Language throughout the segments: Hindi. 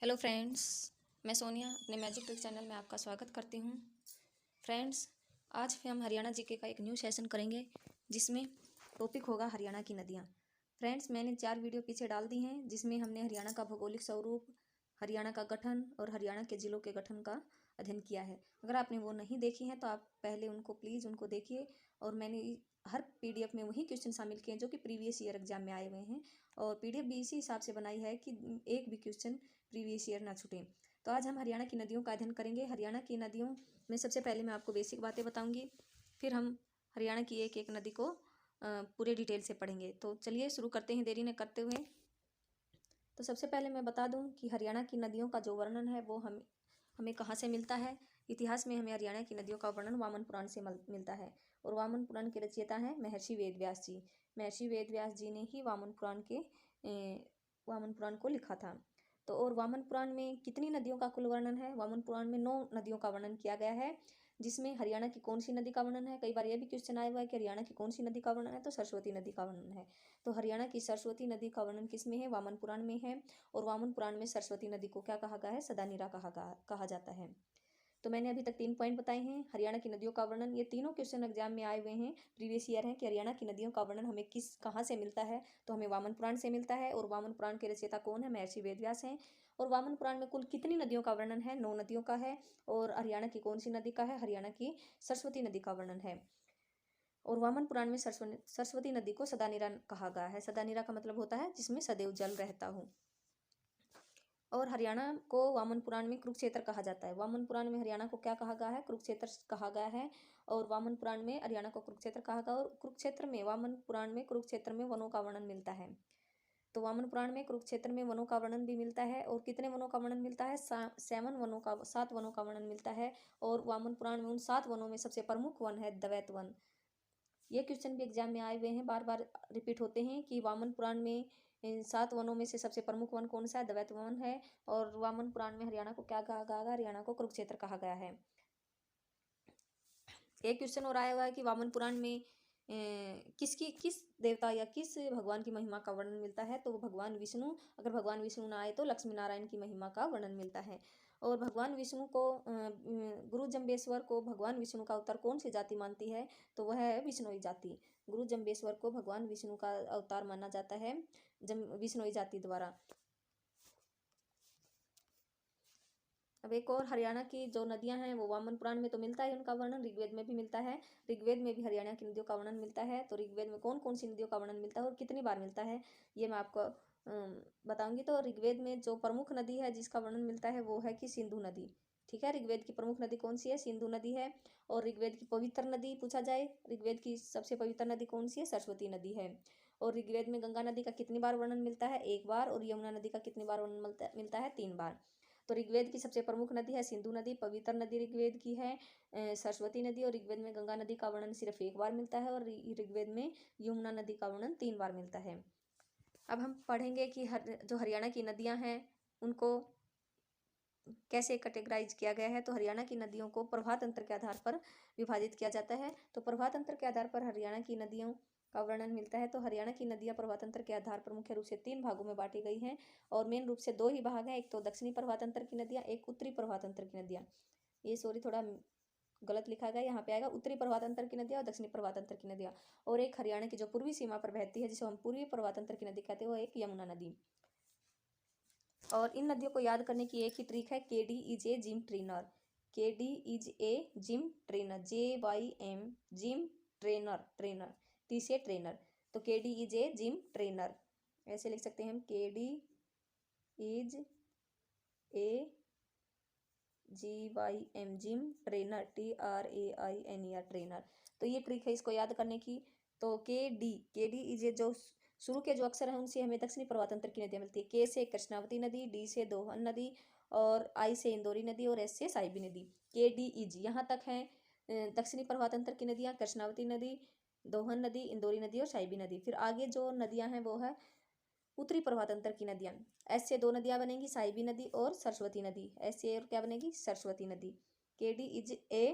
हेलो फ्रेंड्स, मैं सोनिया अपने मैजिक ट्रिक चैनल में आपका स्वागत करती हूँ। फ्रेंड्स, आज हम हरियाणा जीके का एक न्यू सेशन करेंगे जिसमें टॉपिक होगा हरियाणा की नदियाँ। फ्रेंड्स, मैंने 4 वीडियो पीछे डाल दी हैं जिसमें हमने हरियाणा का भौगोलिक स्वरूप, हरियाणा का गठन और हरियाणा के ज़िलों के गठन का अध्ययन किया है। अगर आपने वो नहीं देखी हैं तो आप पहले प्लीज़ उनको देखिए। और मैंने हर पीडीएफ में वही क्वेश्चन शामिल किए हैं जो कि प्रीवियस ईयर एग्जाम में आए हुए हैं, और पीडीएफ भी इसी हिसाब से बनाई है कि एक भी क्वेश्चन प्रीवियस ईयर ना छूटे। तो आज हम हरियाणा की नदियों का अध्ययन करेंगे। हरियाणा की नदियों में सबसे पहले मैं आपको बेसिक बातें बताऊंगी, फिर हम हरियाणा की एक एक नदी को पूरे डिटेल से पढ़ेंगे। तो चलिए शुरू करते हैं देरी न करते हुए। तो सबसे पहले मैं बता दूं कि हरियाणा की नदियों का जो वर्णन है वो हमें कहाँ से मिलता है। इतिहास में हमें हरियाणा की नदियों का वर्णन वामन पुराण से मिलता है, और वामन पुराण के रचयिता हैं महर्षि वेदव्यास जी। महर्षि वेदव्यास जी ने ही वामन पुराण को लिखा था। तो और वामन पुराण में कितनी नदियों का कुल वर्णन है? वामन पुराण में 9 नदियों का वर्णन किया गया है, जिसमें हरियाणा की कौन सी नदी का वर्णन है। कई बार यह भी क्वेश्चन आया हुआ है कि हरियाणा की कौन सी नदी का वर्णन है, तो सरस्वती नदी का वर्णन है। तो हरियाणा की सरस्वती नदी का वर्णन किस में है? वामन पुराण में है। और वामन पुराण में सरस्वती नदी को क्या कहा गया है? सदानीरा कहा जाता है। तो मैंने अभी तक 3 पॉइंट बताए हैं हरियाणा की नदियों का वर्णन। ये तीनों क्वेश्चन एग्जाम में आए हुए हैं, प्रीवियस ईयर हैं, कि हरियाणा की नदियों का वर्णन हमें कहाँ से मिलता है। तो हमें वामन पुराण से मिलता है, और वामन पुराण के रचयिता कौन है? महर्षि वेदव्यास हैं। और वामन पुराण में कुल कितनी नदियों का वर्णन है? 9 नदियों का है। और हरियाणा की कौन सी नदी का है? हरियाणा की सरस्वती नदी का वर्णन है। और वामन पुराण में सरस्वती नदी को सदानीरा कहा गया है। सदानीरा का मतलब होता है जिसमें सदैव जल रहता हो। और हरियाणा को वामन पुराण में कुरुक्षेत्र कहा जाता है। वामन पुराण में हरियाणा को क्या कहा गया है? कुरुक्षेत्र कहा गया है। और वामन पुराण में हरियाणा को कुरुक्षेत्र कहा गया। और कुरुक्षेत्र में वामन पुराण में कुरुक्षेत्र में वनों का वर्णन मिलता है। तो वामन पुराण में कुरुक्षेत्र में वनों का वर्णन भी मिलता है। और कितने वनों का वर्णन मिलता है? 7 वनों का वर्णन मिलता है। और वामन पुराण में उन 7 वनों में सबसे प्रमुख वन है द्वैत वन। ये क्वेश्चन भी एग्जाम में आए हुए हैं, बार बार रिपीट होते हैं कि वामन पुराण में इन 7 वनों में से सबसे प्रमुख वन कौन सा है? द्वैत वन है। और वामन पुराण में हरियाणा को क्या कहा गया? हरियाणा को कुरुक्षेत्र कहा गया है। एक क्वेश्चन और आया हुआ है कि वामन पुराण में किस देवता या किस भगवान की महिमा का वर्णन मिलता है? तो वो भगवान विष्णु। अगर भगवान विष्णु ना आए तो लक्ष्मी नारायण की महिमा का वर्णन मिलता है। और भगवान विष्णु को गुरु जम्बेश्वर को भगवान विष्णु का अवतार कौन सी जाति मानती है? तो वह है विष्णोई जाति। गुरु जम्बेश्वर को भगवान विष्णु का अवतार माना जाता है विष्णोई जाति द्वारा। अब एक और, हरियाणा की जो नदियां हैं वो वामन पुराण में तो मिलता है उनका वर्णन, ऋग्वेद में भी मिलता है। ऋग्वेद में भी हरियाणा की नदियों का वर्णन मिलता है। तो ऋग्वेद में कौन कौन सी नदियों का वर्णन मिलता है और कितनी बार मिलता है, ये मैं आपको बताऊंगी। तो ऋग्वेद में जो प्रमुख नदी है जिसका वर्णन मिलता है वो है कि सिंधु नदी। ठीक है, ऋग्वेद की प्रमुख नदी कौन सी है? सिंधु नदी है। और ऋग्वेद की पवित्र नदी पूछा जाए, ऋग्वेद की सबसे पवित्र नदी कौन सी है? सरस्वती नदी है। और ऋग्वेद में गंगा नदी का कितनी बार वर्णन मिलता है? 1 बार। और यमुना नदी का कितनी बार वर्णन मिलता है? 3 बार। तो ऋग्वेद की सबसे प्रमुख नदी है सिंधु नदी। पवित्र नदी ऋग्वेद की है सरस्वती नदी। और ऋग्वेद में गंगा नदी का वर्णन सिर्फ 1 बार मिलता है। और ऋग्वेद में यमुना नदी का वर्णन 3 बार मिलता है। अब हम पढ़ेंगे कि जो हरियाणा की नदियां हैं उनको कैसे कैटेगराइज किया गया है। तो हरियाणा की नदियों को प्रवाह तंत्र के आधार पर विभाजित किया जाता है। तो प्रवाह तंत्र के आधार पर हरियाणा की नदियों का वर्णन मिलता है। तो हरियाणा की नदियां प्रवाह तंत्र के आधार पर मुख्य रूप से 3 भागों में बांटी गई हैं, और मेन रूप से 2 ही भाग हैं। एक तो दक्षिणी प्रवाह तंत्र की नदियां, एक उत्तरी प्रवाह तंत्र की नदियां। ये सॉरी, थोड़ा गलत लिखा गया, यहाँ पे आएगा उत्तरी प्रवाह तंत्र की नदियां और दक्षिणी प्रवाह तंत्र की नदियां। और एक हरियाणा की जो पूर्वी सीमा पर बहती है जिसे हम पूर्वी प्रवाह तंत्र की नदी कहते हैं, वो एक यमुना नदी। और इन नदियों को याद करने की एक ही ट्रिक है, K D is a gym trainer. K D is a gym trainer, JYM, gym trainer T से ट्रेनर। तो K D is a gym trainer, ऐसे लिख सकते हैं हम, K D is a JYM, gym trainer, TRAINER, trainer. तो ये ट्रिक है इसको याद करने की। तो के डी इज ए, जो शुरू के जो अक्षर हैं उनसे हमें दक्षिणी प्रवाह तंत्र की नदियाँ मिलती है। के से कृष्णावती नदी, डी से दोहन नदी, और आई से इंदौरी नदी, और एस से साहिबी नदी। के डी इज यहाँ तक हैं दक्षिणी प्रवाह तंत्र की नदियाँ, कृष्णावती नदी, दोहन नदी, इंदौरी नदी और साहिबी नदी। फिर आगे जो नदियाँ हैं वो है उत्तरी प्रवाह तंत्र की नदियाँ। एस से 2 नदियाँ बनेंगी, साहिबी नदी और सरस्वती नदी। एस से और क्या बनेगी? सरस्वती नदी। के डी इज ए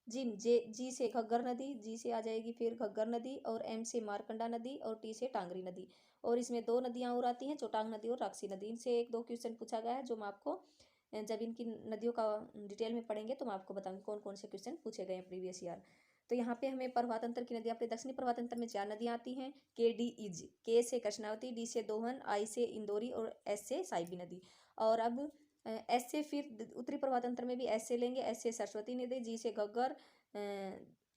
जी से घग्गर नदी, जी से आ जाएगी फिर घग्गर नदी, और एम से मारकंडा नदी, और टी से टांगरी नदी। और इसमें दो नदियाँ और आती हैं, चोटांग नदी और राक्सी नदी। इनसे एक दो क्वेश्चन पूछा गया है, जो मैं आपको जब इनकी नदियों का डिटेल में पढ़ेंगे तो मैं आपको बताऊंगी कौन कौन से क्वेश्चन पूछे गए हैं प्रीवियस ईयर। तो यहाँ पे हमें प्रभात अंतर की नदी, अपने दक्षिणी प्रभात अंतर में 4 नदियाँ आती हैं। के डी इज, के से कृष्णावती, डी से दोहन, आई से इंदौरी, और एस से साइबी नदी। और अब एस से फिर उत्तरी प्रभात अंतर में भी एस से लेंगे, एस से सरस्वती नदी, जी से घग्गर,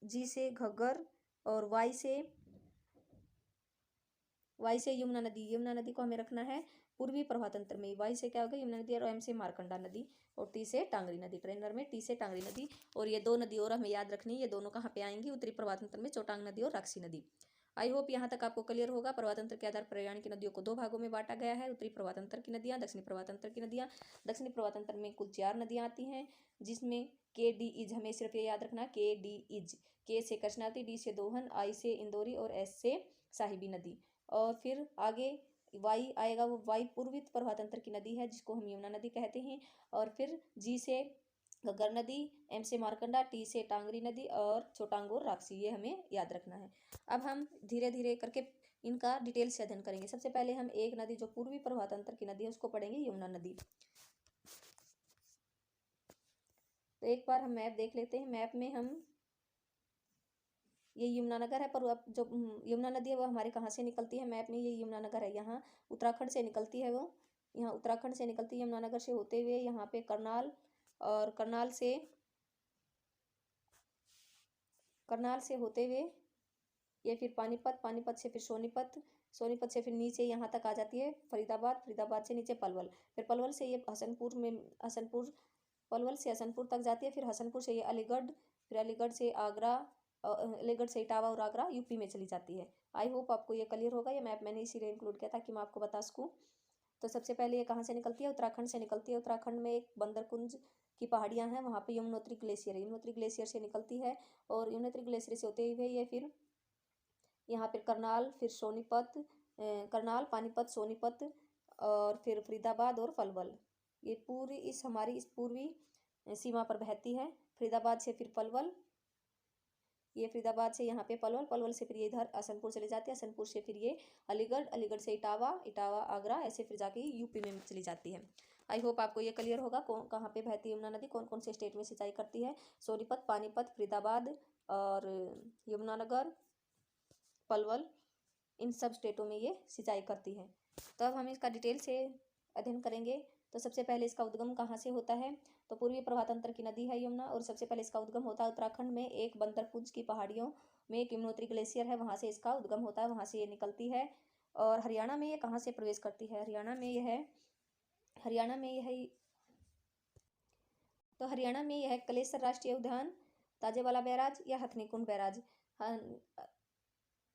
जी से घग्गर, और वाई से यमुना नदी। यमुना नदी को हमें रखना है पूर्वी प्रभात अंतर में। वाई से क्या होगा, यमुना नदी, और एम से मारकंडा नदी, और टी से टांगरी नदी। ट्रेनर में टी से टांगरी नदी। और ये दो नदी और हमें याद रखनी है, ये दोनों कहाँ पे आएंगी, उत्तरी प्रभात अंतर में, चोटांग नदी और राक्सी नदी। आई होप यहाँ तक आपको क्लियर होगा। प्रभातांतर के आधार पर हरियाणा की नदियों को दो भागों में बांटा गया है, उत्तरी प्रभातांतर की नदियाँ, दक्षिणी प्रभातांतर की नदियाँ। दक्षिणी प्रभातांतर में कुल 4 नदियाँ आती हैं, जिसमें के डी इज, हमें सिर्फ ये याद रखना, के डी इज, के से कृष्णावती, डी से दोहन, आई से इंदौरी, और एस से साहिबी नदी। और फिर आगे वाई आएगा, वो वाई पूर्वी प्रभातांतर की नदी है, जिसको हम यमुना नदी कहते हैं। और फिर जी से घग्गर नदी, एम से मारकंडा, टी से टांगरी नदी, और छोटांग और राक्सी, ये हमें याद रखना है। अब हम धीरे धीरे करके इनका डिटेल से अध्ययन करेंगे। सबसे पहले हम एक नदी जो पूर्वी प्रभातांतर की नदी है उसको पढ़ेंगे, यमुना नदी। तो एक बार हम मैप देख लेते हैं। मैप में हम, ये यमुनानगर है, पर अब जो यमुना नदी है वो हमारे कहाँ से निकलती है, मैप में ये यमुनानगर है, यहाँ उत्तराखंड से निकलती है वो। यहाँ उत्तराखंड से निकलती है यमुनानगर से होते हुए यहाँ पे करनाल, और करनाल से होते हुए ये फिर पानीपत, पानीपत से फिर सोनीपत, सोनीपत से फिर नीचे यहाँ तक आ जाती है फरीदाबाद, फरीदाबाद से नीचे पलवल, फिर पलवल से ये पलवल से हसनपुर तक जाती है, फिर हसनपुर से ये अलीगढ़, फिर अलीगढ़ से आगरा, अलीगढ़ से इटावा और आगरा यूपी में चली जाती है। आई होप आपको ये क्लियर होगा। ये मैप मैंने इसीलिए इंक्लूड किया ताकि मैं आपको बता सकूँ। तो सबसे पहले ये कहाँ से निकलती है, उत्तराखंड से निकलती है। उत्तराखंड में एक बंदरकुंज की पहाड़ियाँ हैं, वहाँ पे यमुनोत्री ग्लेशियर है, यमुनोत्री ग्लेशियर से निकलती है। और यमुनोत्री ग्लेशियर से होते हुए ये फिर यहाँ पे करनाल, फिर सोनीपत, करनाल, पानीपत, सोनीपत, और फिर फरीदाबाद और पलवल, ये पूरी इस पूर्वी सीमा पर बहती है। फरीदाबाद से फिर पलवल, ये फरीदाबाद से यहाँ पे पलवल, पलवल से फिर ये इधर हसनपुर चले जाती है, हसनपुर से फिर ये अलीगढ़, अलीगढ़ से इटावा, इटावा आगरा, ऐसे फिर जाके यूपी में चली जाती है। आई होप आपको ये क्लियर होगा कौन कहाँ पे बहती है यमुना नदी, कौन कौन से स्टेट में सिंचाई करती है। सोनीपत, पानीपत, फरीदाबाद, और यमुनानगर, पलवल, इन सब स्टेटों में ये सिंचाई करती है। तो अब हम इसका डिटेल से अध्ययन करेंगे। तो सबसे पहले इसका उद्गम कहाँ से होता है, तो पूर्वी प्रभातांतर की नदी है यमुना, और सबसे पहले इसका उद्गम होता है उत्तराखंड में एक बंदरपुंज की पहाड़ियों में एक यमुनोत्री ग्लेशियर है, वहाँ से इसका उद्गम होता है, वहाँ से ये निकलती है। और हरियाणा में ये कहाँ से प्रवेश करती है, हरियाणा में यह तो हरियाणा में यह कलेसर राष्ट्रीय उद्यान, ताजेवाला बैराज या हथनीकुंड बैराज।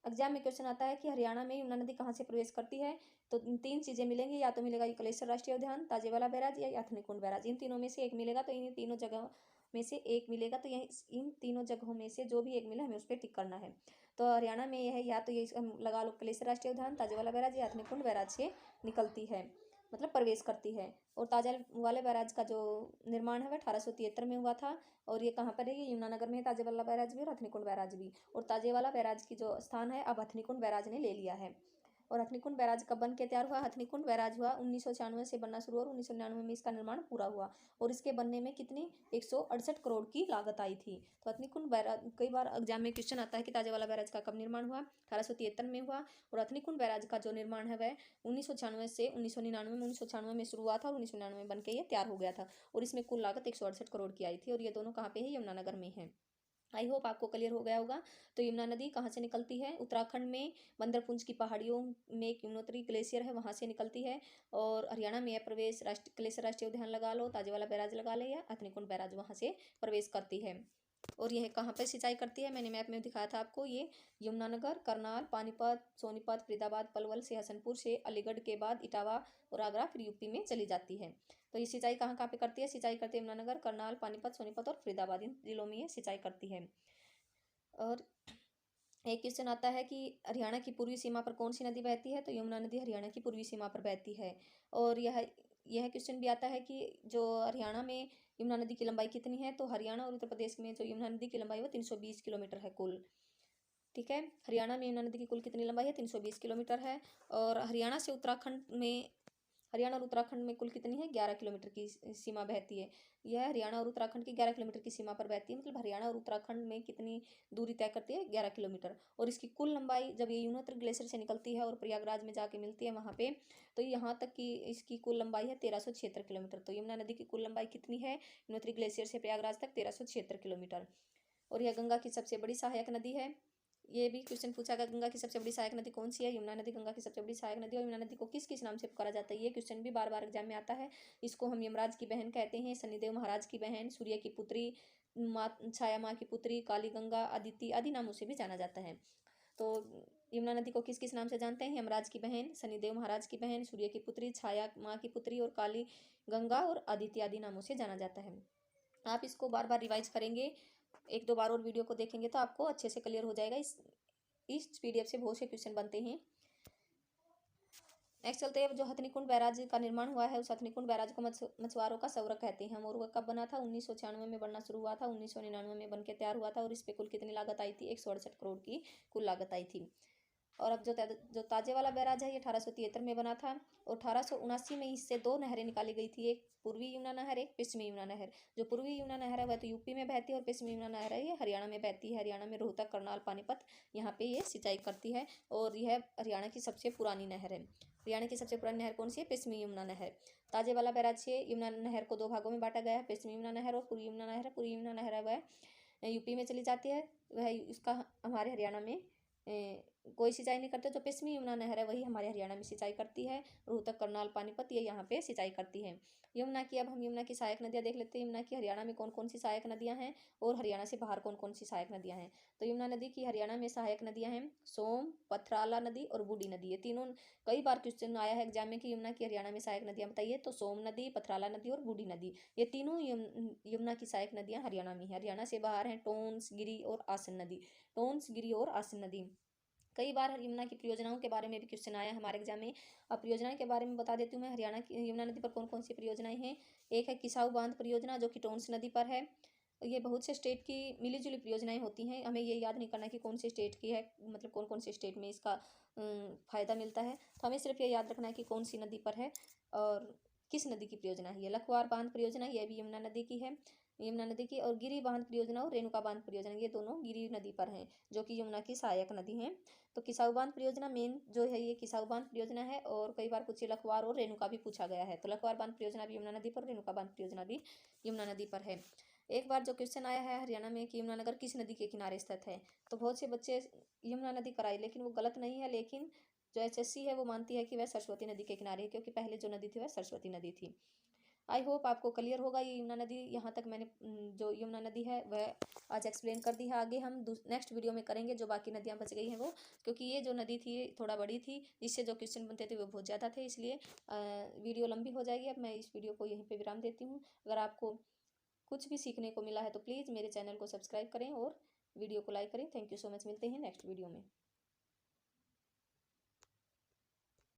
एग्जाम में क्वेश्चन आता है कि हरियाणा में यमुना नदी कहाँ से प्रवेश करती है, तो 3 चीज़ें मिलेंगी, या तो मिलेगा ये कलेसर राष्ट्रीय उद्यान, ताजेवाला बैराज, या हथनीकुंड बैराज। इन तीनों में से एक मिलेगा, तो इन तीनों जगहों में से एक मिलेगा, तो यह इन तीनों जगहों में से जो भी एक मिला हमें उस पर टिक करना है। तो हरियाणा में यह या तो ये लगा लो कलेसर राष्ट्रीय उद्यान, ताजेवाला बैराज या हथनीकुंड बैराज से निकलती है, मतलब प्रवेश करती है। और ताजेवाला बैराज का जो निर्माण है वह 1873 में हुआ था, और ये कहाँ पर है, ये यमुनानगर में है, ताजेवाला बैराज भी और हथनीकुंड बैराज भी। और ताजेवाला बैराज की जो स्थान है अब हथनीकुंड बैराज ने ले लिया है। और हथनीकुंड बैराज कब बन के तैयार हुआ, हथनीकुंड बैराज हुआ 1996 से बनना शुरू हुआ, और 1999 में इसका निर्माण पूरा हुआ। और इसके बनने में कितनी 168 करोड़ की लागत आई थी। तो हथनीकुंड बैराज, कई बार एग्जाम में क्वेश्चन आता है कि ताजेवाला बैराज का कब निर्माण हुआ, 1873 में हुआ। और हथनीकुंड बैराज का जो निर्माण है वह 1996 से 1999 में, 1996 में शुरू हुआ था और 1999 में बन के ये तैयार हो गया था। और इसमें कुल लागत 168 करोड़ की आई थी, और ये दोनों कहाँ पे है, यमुनानगर में है। आई होप आपको क्लियर हो गया होगा। तो यमुना नदी कहाँ से निकलती है, उत्तराखंड में बंदरपुंज की पहाड़ियों में एक यमुनोत्री ग्लेशियर है, वहाँ से निकलती है। और हरियाणा में प्रवेश कलेसर राष्ट्रीय उद्यान लगा लो, ताजेवाला बैराज लगा ले, या हथनीकुंड बैराज, वहाँ से प्रवेश करती है। और यह कहाँ पर सिंचाई करती है, मैंने मैप में दिखाया था आपको, ये यमुनानगर, करनाल, पानीपत, सोनीपत, फरीदाबाद, पलवल से हसनपुर से अलीगढ़ के बाद इटावा और आगरा, फिर यूपी में चली जाती है। तो ये सिंचाई कहाँ कहाँ पे करती है, सिंचाई करती है यमुनानगर, करनाल, पानीपत, सोनीपत और फरीदाबाद, इन जिलों में ये सिंचाई करती है। और एक क्वेश्चन आता है कि हरियाणा की पूर्वी सीमा पर कौन सी नदी बहती है, तो यमुना नदी हरियाणा की पूर्वी सीमा पर बहती है। और यह यह क्वेश्चन भी आता है कि जो हरियाणा में यमुना नदी की लंबाई कितनी है, तो हरियाणा और उत्तर प्रदेश में जो यमुना नदी की लंबाई वो 320 किलोमीटर है कुल। ठीक है, हरियाणा में यमुना नदी की कुल कितनी लंबाई है, 320 किलोमीटर है। और हरियाणा और उत्तराखंड में कुल कितनी है, 11 किलोमीटर की सीमा बहती है। यह हरियाणा और उत्तराखंड की 11 किलोमीटर की सीमा पर बहती है, मतलब हरियाणा और उत्तराखंड में कितनी दूरी तय करती है, 11 किलोमीटर। और इसकी कुल लंबाई जब ये यूनोत्री ग्लेशियर से निकलती है और प्रयागराज में जाके मिलती है वहाँ पे, तो यहाँ तक की इसकी कुल लंबाई है 1376 किलोमीटर। तो यमुना नदी की कुल लंबाई कितनी है यूनोत्री ग्लेशियर से प्रयागराज तक, 1376 किलोमीटर। और यह गंगा की सबसे बड़ी सहायक नदी है। ये भी क्वेश्चन पूछा गया, गंगा की सबसे बड़ी सहायक नदी कौन सी है, यमुना नदी गंगा की सबसे बड़ी सहायक नदी। और यमुना नदी को किस किस नाम से पुकारा जाता है, ये क्वेश्चन भी बार बार एग्जाम में आता है। इसको हम यमराज की बहन कहते हैं, शनिदेव महाराज की बहन, सूर्य की पुत्री, माँ छाया माँ की पुत्री, काली गंगा, अदिति आदि नामों से भी जाना जाता है। तो यमुना नदी को किस किस नाम से जानते हैं, यमराज की बहन, शनिदेव महाराज की बहन, सूर्य की पुत्री, छाया माँ की पुत्री और काली गंगा और अदिति आदि नामों से जाना जाता है। आप इसको बार बार रिवाइज करेंगे, एक दो बार और वीडियो को देखेंगे तो आपको अच्छे से क्लियर हो जाएगा। इस पीडीएफ से बहुत से क्वेश्चन बनते हैं। नेक्स्ट चलते हैं, जो हथनीकुंड बैराज का निर्माण हुआ है, उस हथनीकुंड बैराज को मछुआरों का स्वर्ग कहते हैं। और वह कब बना था, 1996 में बनना शुरू हुआ था, 1999 में बन के तैयार हुआ था। और इस पे कुल कितनी लागत आई थी, 168 करोड़ की कुल लागत आई थी। और अब जो ताजे वाला बैराज है, ये 1873 में बना था। और 1879 में इससे दो नहरें निकाली गई थी, एक पूर्वी यमुना नहर, एक पश्चिमी यमुना नहर। जो पूर्वी यमुना नहर है वह तो यूपी में बहती है, और पश्चिमी यमुना नहर है ये हरियाणा में बहती है। हरियाणा में रोहतक, करनाल, पानीपत, यहाँ पे ये सिंचाई करती है। और यह हरियाणा की सबसे पुरानी नहर है। हरियाणा की सबसे पुरानी नहर कौन सी है, पश्चिमी यमुना नहर। ताजे वाला बैराज से यमुना नहर को दो भागों में बांटा गया है, पश्चिमी यमुना नहर और पूर्वी यमुना नहर। पूर्वी यमुना नहर है वह यूपी में चली जाती है, वह इसका हमारे हरियाणा में कोई सिंचाई नहीं करते। जो पश्चिमी यमुना नहर है वही हमारे हरियाणा में सिंचाई करती है। रोहतक, करनाल, पानीपत ये यहाँ पे सिंचाई करती है। यमुना की, अब हम यमुना की सहायक नदियाँ देख लेते हैं। यमुना की हरियाणा में कौन कौन सी सहायक नदियाँ हैं और हरियाणा से बाहर कौन कौन सी सहायक नदियाँ हैं। तो यमुना नदी की हरियाणा में सहायक नदियाँ हैं सोम, पथराला नदी और बूढ़ी नदी। ये तीनों कई बार क्वेश्चन आया है एग्जाम में कि यमुना की हरियाणा में सहायक नदियाँ बताइए, तो सोम नदी, पथराला नदी और बूढ़ी नदी, ये तीनों यमुना की सहायक नदियाँ हरियाणा में है। हरियाणा से बाहर हैं टोंस, गिरी और आसन नदी। टोंस, गिरी और आसन नदी। कई बार यमुना की परियोजनाओं के बारे में भी क्वेश्चन आया हमारे एग्जाम में। अब परियोजना के बारे में बता देती हूँ मैं। हरियाणा की यमुना नदी पर कौन कौन सी परियोजनाएं हैं। एक है किसाऊ बांध परियोजना, जो कि टोंस नदी पर है। ये बहुत से स्टेट की मिलीजुली परियोजनाएं होती हैं, हमें ये याद नहीं करना कि कौन से स्टेट की है, मतलब कौन कौन से स्टेट में इसका फायदा मिलता है। तो हमें सिर्फ ये याद रखना है कि कौन सी नदी पर है और किस नदी की परियोजना है। ये लखवार बांध परियोजना, यह भी यमुना नदी की है, यमुना नदी की। और गिरी बांध परियोजना और रेणुका बांध परियोजना, ये दोनों गिरी नदी पर हैं, जो कि यमुना की सहायक नदी हैं। तो किसाऊ बांध परियोजना मेन जो है, ये किसाऊ बांध परियोजना है। और कई बार पूछे लखवार और रेणुका भी पूछा गया है, तो लखवार बांध परियोजना भी यमुना नदी पर, रेणुका बांध परियोजना भी यमुना नदी पर है। एक बार जो क्वेश्चन आया है हरियाणा में कि यमुनानगर किस नदी के किनारे स्थित है, तो बहुत से बच्चे यमुना नदी कराए, लेकिन वो गलत नहीं है। लेकिन जो एचएससी है वो मानती है कि वह सरस्वती नदी के किनारे है, क्योंकि पहले जो नदी थी वह सरस्वती नदी थी। आई होप आपको क्लियर होगा ये यमुना नदी। यहाँ तक मैंने जो यमुना नदी है वह आज एक्सप्लेन कर दी है। आगे हम नेक्स्ट वीडियो में करेंगे जो बाकी नदियाँ बच गई हैं वो, क्योंकि ये जो नदी थी थोड़ा बड़ी थी, जिससे जो क्वेश्चन बनते थे वो बहुत ज़्यादा थे, इसलिए वीडियो लंबी हो जाएगी। अब मैं इस वीडियो को यहीं पर विराम देती हूँ। अगर आपको कुछ भी सीखने को मिला है तो प्लीज़ मेरे चैनल को सब्सक्राइब करें और वीडियो को लाइक करें। थैंक यू सो मच, मिलते हैं नेक्स्ट वीडियो में।